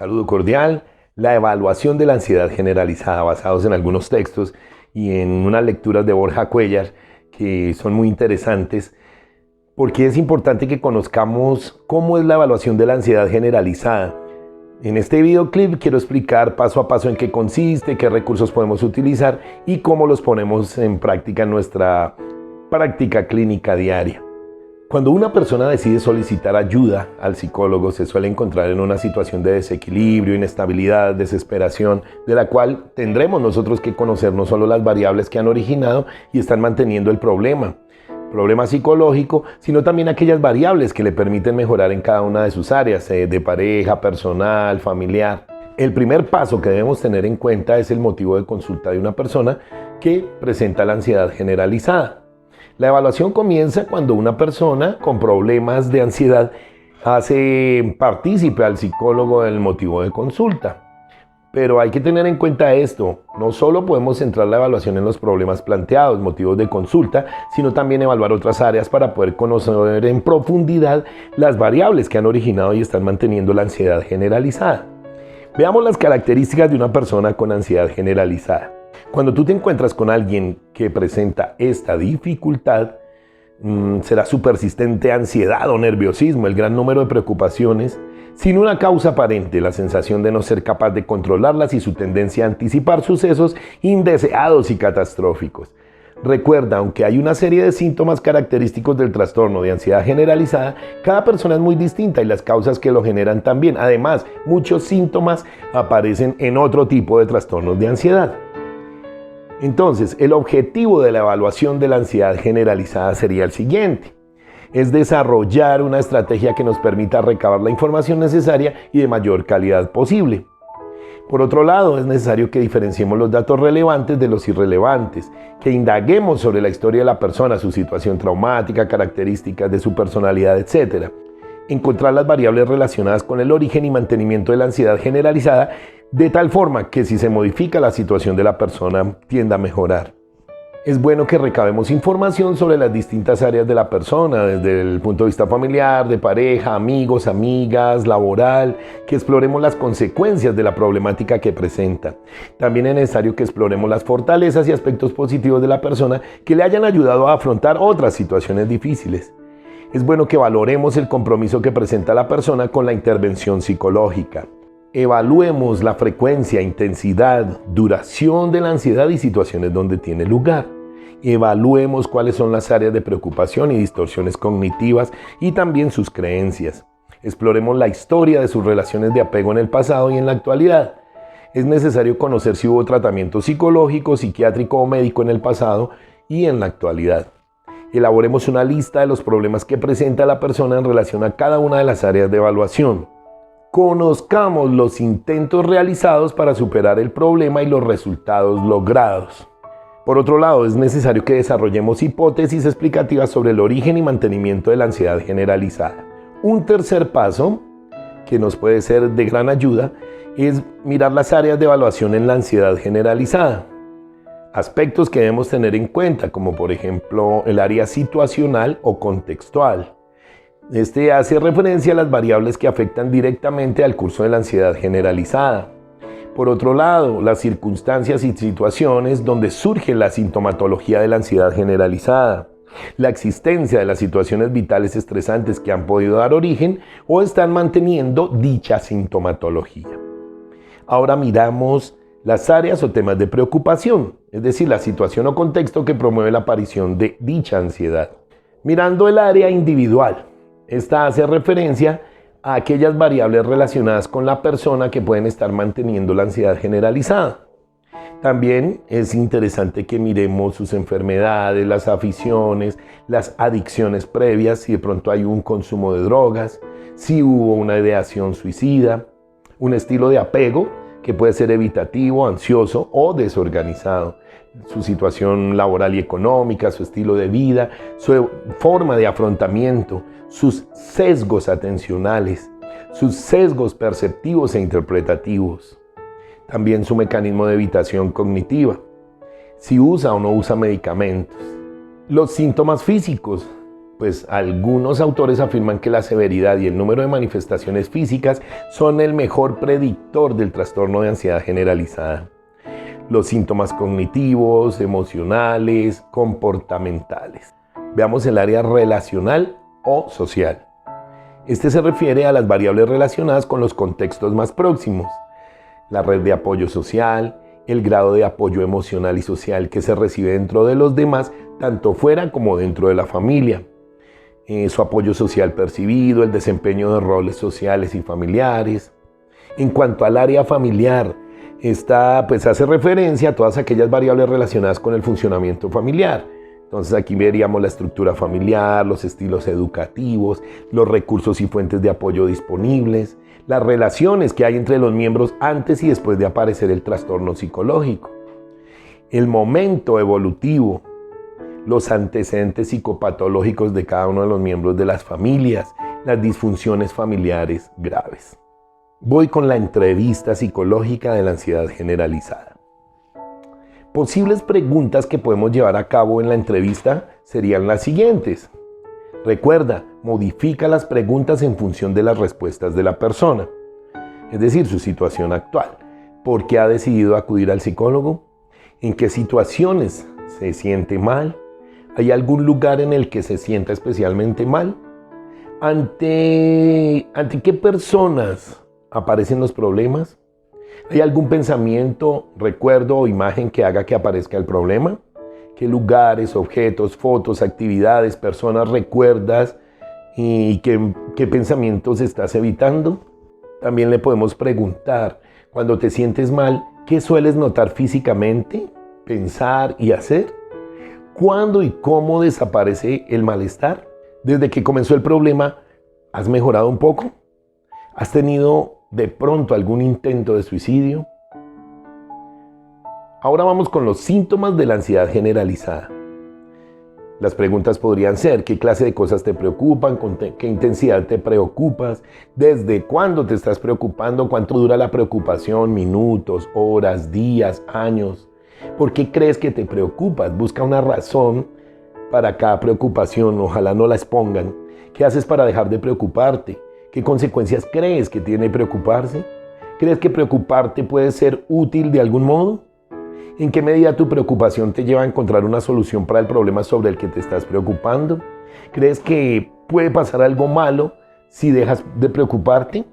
Saludo cordial. La evaluación de la ansiedad generalizada, basados en algunos textos y en unas lecturas de Borja Cuéllar que son muy interesantes, porque es importante que conozcamos cómo es la evaluación de la ansiedad generalizada. En este videoclip quiero explicar paso a paso en qué consiste, qué recursos podemos utilizar y cómo los ponemos en práctica en nuestra práctica clínica diaria. Cuando una persona decide solicitar ayuda al psicólogo, se suele encontrar en una situación de desequilibrio, inestabilidad, desesperación, de la cual tendremos nosotros que conocer no solo las variables que han originado y están manteniendo el problema psicológico, sino también aquellas variables que le permiten mejorar en cada una de sus áreas, de pareja, personal, familiar. El primer paso que debemos tener en cuenta es el motivo de consulta de una persona que presenta la ansiedad generalizada. La evaluación comienza cuando una persona con problemas de ansiedad hace partícipe al psicólogo del motivo de consulta. Pero hay que tener en cuenta esto, no solo podemos centrar la evaluación en los problemas planteados, motivos de consulta, sino también evaluar otras áreas para poder conocer en profundidad las variables que han originado y están manteniendo la ansiedad generalizada. Veamos las características de una persona con ansiedad generalizada. Cuando tú te encuentras con alguien que presenta esta dificultad, será su persistente ansiedad o nerviosismo, el gran número de preocupaciones, sin una causa aparente, la sensación de no ser capaz de controlarlas y su tendencia a anticipar sucesos indeseados y catastróficos. Recuerda, aunque hay una serie de síntomas característicos del trastorno de ansiedad generalizada, cada persona es muy distinta y las causas que lo generan también. Además, muchos síntomas aparecen en otro tipo de trastornos de ansiedad. Entonces, el objetivo de la evaluación de la ansiedad generalizada sería el siguiente. Es desarrollar una estrategia que nos permita recabar la información necesaria y de mayor calidad posible. Por otro lado, es necesario que diferenciemos los datos relevantes de los irrelevantes, que indaguemos sobre la historia de la persona, su situación traumática, características de su personalidad, etc. Encontrar las variables relacionadas con el origen y mantenimiento de la ansiedad generalizada, de tal forma que si se modifica la situación de la persona, tienda a mejorar. Es bueno que recabemos información sobre las distintas áreas de la persona, desde el punto de vista familiar, de pareja, amigos, amigas, laboral, que exploremos las consecuencias de la problemática que presenta. También es necesario que exploremos las fortalezas y aspectos positivos de la persona que le hayan ayudado a afrontar otras situaciones difíciles. Es bueno que valoremos el compromiso que presenta la persona con la intervención psicológica. Evaluemos la frecuencia, intensidad, duración de la ansiedad y situaciones donde tiene lugar. Evaluemos cuáles son las áreas de preocupación y distorsiones cognitivas y también sus creencias. Exploremos la historia de sus relaciones de apego en el pasado y en la actualidad. Es necesario conocer si hubo tratamiento psicológico, psiquiátrico o médico en el pasado y en la actualidad. Elaboremos una lista de los problemas que presenta la persona en relación a cada una de las áreas de evaluación. Conozcamos los intentos realizados para superar el problema y los resultados logrados. Por otro lado, es necesario que desarrollemos hipótesis explicativas sobre el origen y mantenimiento de la ansiedad generalizada. Un tercer paso, que nos puede ser de gran ayuda, es mirar las áreas de evaluación en la ansiedad generalizada. Aspectos que debemos tener en cuenta, como por ejemplo el área situacional o contextual. Este hace referencia a las variables que afectan directamente al curso de la ansiedad generalizada. Por otro lado, las circunstancias y situaciones donde surge la sintomatología de la ansiedad generalizada. La existencia de las situaciones vitales estresantes que han podido dar origen o están manteniendo dicha sintomatología. Ahora miramos las áreas o temas de preocupación, es decir, la situación o contexto que promueve la aparición de dicha ansiedad. Mirando el área individual. Esta hace referencia a aquellas variables relacionadas con la persona que pueden estar manteniendo la ansiedad generalizada. También es interesante que miremos sus enfermedades, las aficiones, las adicciones previas, si de pronto hay un consumo de drogas, si hubo una ideación suicida, un estilo de apego que puede ser evitativo, ansioso o desorganizado, su situación laboral y económica, su estilo de vida, su forma de afrontamiento, sus sesgos atencionales, sus sesgos perceptivos e interpretativos. También su mecanismo de evitación cognitiva, si usa o no usa medicamentos. Los síntomas físicos pues algunos autores afirman que la severidad y el número de manifestaciones físicas son el mejor predictor del trastorno de ansiedad generalizada. Los síntomas cognitivos, emocionales, comportamentales. Veamos el área relacional o social. Este se refiere a las variables relacionadas con los contextos más próximos. La red de apoyo social, el grado de apoyo emocional y social que se recibe dentro de los demás, tanto fuera como dentro de la familia. Su apoyo social percibido, el desempeño de roles sociales y familiares. En cuanto al área familiar, esta pues hace referencia a todas aquellas variables relacionadas con el funcionamiento familiar. Entonces aquí veríamos la estructura familiar, los estilos educativos, los recursos y fuentes de apoyo disponibles, las relaciones que hay entre los miembros antes y después de aparecer el trastorno psicológico, el momento evolutivo, los antecedentes psicopatológicos de cada uno de los miembros de las familias, las disfunciones familiares graves. Voy con la entrevista psicológica de la ansiedad generalizada. Posibles preguntas que podemos llevar a cabo en la entrevista serían las siguientes. Recuerda, modifica las preguntas en función de las respuestas de la persona, es decir, su situación actual. ¿Por qué ha decidido acudir al psicólogo? ¿En qué situaciones se siente mal? ¿Hay algún lugar en el que se sienta especialmente mal? ¿Ante qué personas aparecen los problemas? ¿Hay algún pensamiento, recuerdo o imagen que haga que aparezca el problema? ¿Qué lugares, objetos, fotos, actividades, personas recuerdas y qué pensamientos estás evitando? También le podemos preguntar, cuando te sientes mal, ¿qué sueles notar físicamente, pensar y hacer? ¿Cuándo y cómo desaparece el malestar? Desde que comenzó el problema, ¿has mejorado un poco? ¿Has tenido de pronto algún intento de suicidio? Ahora vamos con los síntomas de la ansiedad generalizada. Las preguntas podrían ser: ¿qué clase de cosas te preocupan? ¿Con qué intensidad te preocupas? ¿Desde cuándo te estás preocupando? ¿Cuánto dura la preocupación? ¿Minutos, horas, días, años? ¿Por qué crees que te preocupas? Busca una razón para cada preocupación, ojalá no la expongan. ¿Qué haces para dejar de preocuparte? ¿Qué consecuencias crees que tiene preocuparse? ¿Crees que preocuparte puede ser útil de algún modo? ¿En qué medida tu preocupación te lleva a encontrar una solución para el problema sobre el que te estás preocupando? ¿Crees que puede pasar algo malo si dejas de preocuparte?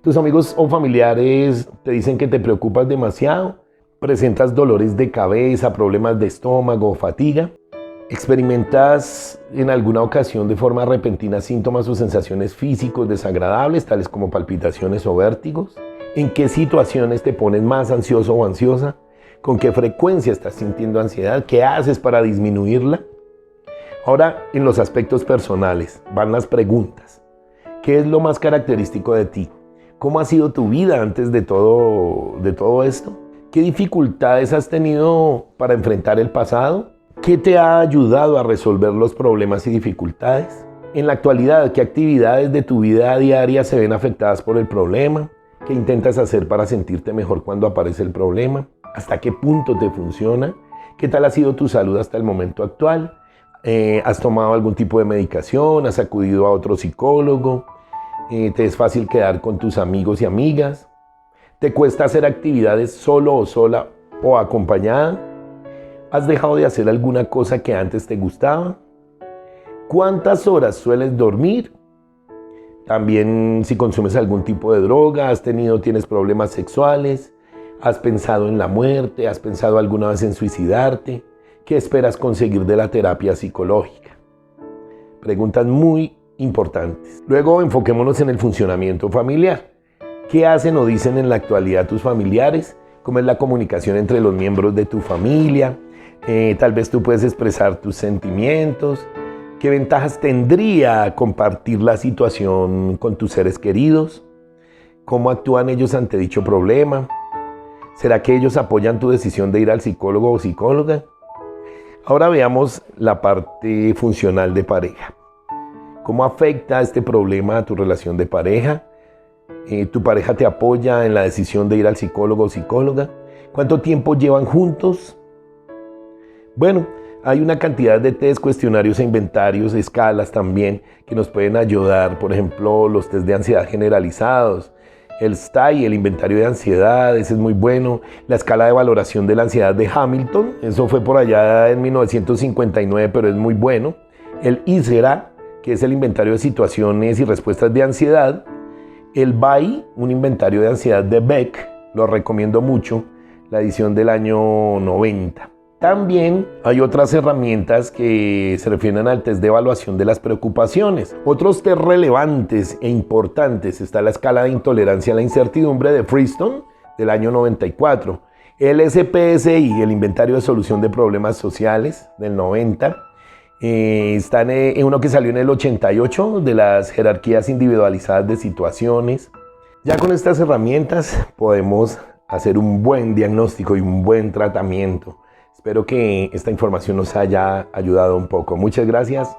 ¿Tus amigos o familiares te dicen que te preocupas demasiado? ¿Presentas dolores de cabeza, problemas de estómago o fatiga? ¿Experimentas en alguna ocasión de forma repentina síntomas o sensaciones físicos desagradables, tales como palpitaciones o vértigos? ¿En qué situaciones te pones más ansioso o ansiosa? ¿Con qué frecuencia estás sintiendo ansiedad? ¿Qué haces para disminuirla? Ahora, en los aspectos personales, van las preguntas. ¿Qué es lo más característico de ti? ¿Cómo ha sido tu vida antes de todo esto? ¿Qué dificultades has tenido para enfrentar el pasado? ¿Qué te ha ayudado a resolver los problemas y dificultades? En la actualidad, ¿qué actividades de tu vida diaria se ven afectadas por el problema? ¿Qué intentas hacer para sentirte mejor cuando aparece el problema? ¿Hasta qué punto te funciona? ¿Qué tal ha sido tu salud hasta el momento actual? ¿Has tomado algún tipo de medicación? ¿Has acudido a otro psicólogo? ¿Te es fácil quedar con tus amigos y amigas? ¿Te cuesta hacer actividades solo o sola o acompañada? ¿Has dejado de hacer alguna cosa que antes te gustaba? ¿Cuántas horas sueles dormir? También si consumes algún tipo de droga, tienes problemas sexuales, has pensado en la muerte, has pensado alguna vez en suicidarte. ¿Qué esperas conseguir de la terapia psicológica? Preguntas muy importantes. Luego enfoquémonos en el funcionamiento familiar. ¿Qué hacen o dicen en la actualidad tus familiares? ¿Cómo es la comunicación entre los miembros de tu familia? Tal vez tú puedes expresar tus sentimientos. ¿Qué ventajas tendría compartir la situación con tus seres queridos? ¿Cómo actúan ellos ante dicho problema? ¿Será que ellos apoyan tu decisión de ir al psicólogo o psicóloga? Ahora veamos la parte funcional de pareja. ¿Cómo afecta este problema a tu relación de pareja? ¿Tu pareja te apoya en la decisión de ir al psicólogo o psicóloga? ¿Cuánto tiempo llevan juntos? Bueno, Hay una cantidad de test, cuestionarios e inventarios, escalas también, que nos pueden ayudar. Por ejemplo, los test de ansiedad generalizados, el STAI, el inventario de ansiedad, ese es muy bueno. La escala de valoración de la ansiedad de Hamilton, eso fue por allá en 1959, pero es muy bueno. El ISERA, que es el inventario de situaciones y respuestas de ansiedad. El BAI, un inventario de ansiedad de Beck, lo recomiendo mucho, la edición del año 90. También hay otras herramientas que se refieren al test de evaluación de las preocupaciones. Otros test relevantes e importantes está la escala de intolerancia a la incertidumbre de Freestone del año 94, el SPSI, el inventario de solución de problemas sociales del 90, está en uno que salió en el 88 de las jerarquías individualizadas de situaciones. Ya con estas herramientas podemos hacer un buen diagnóstico y un buen tratamiento. Espero que esta información nos haya ayudado un poco. Muchas gracias.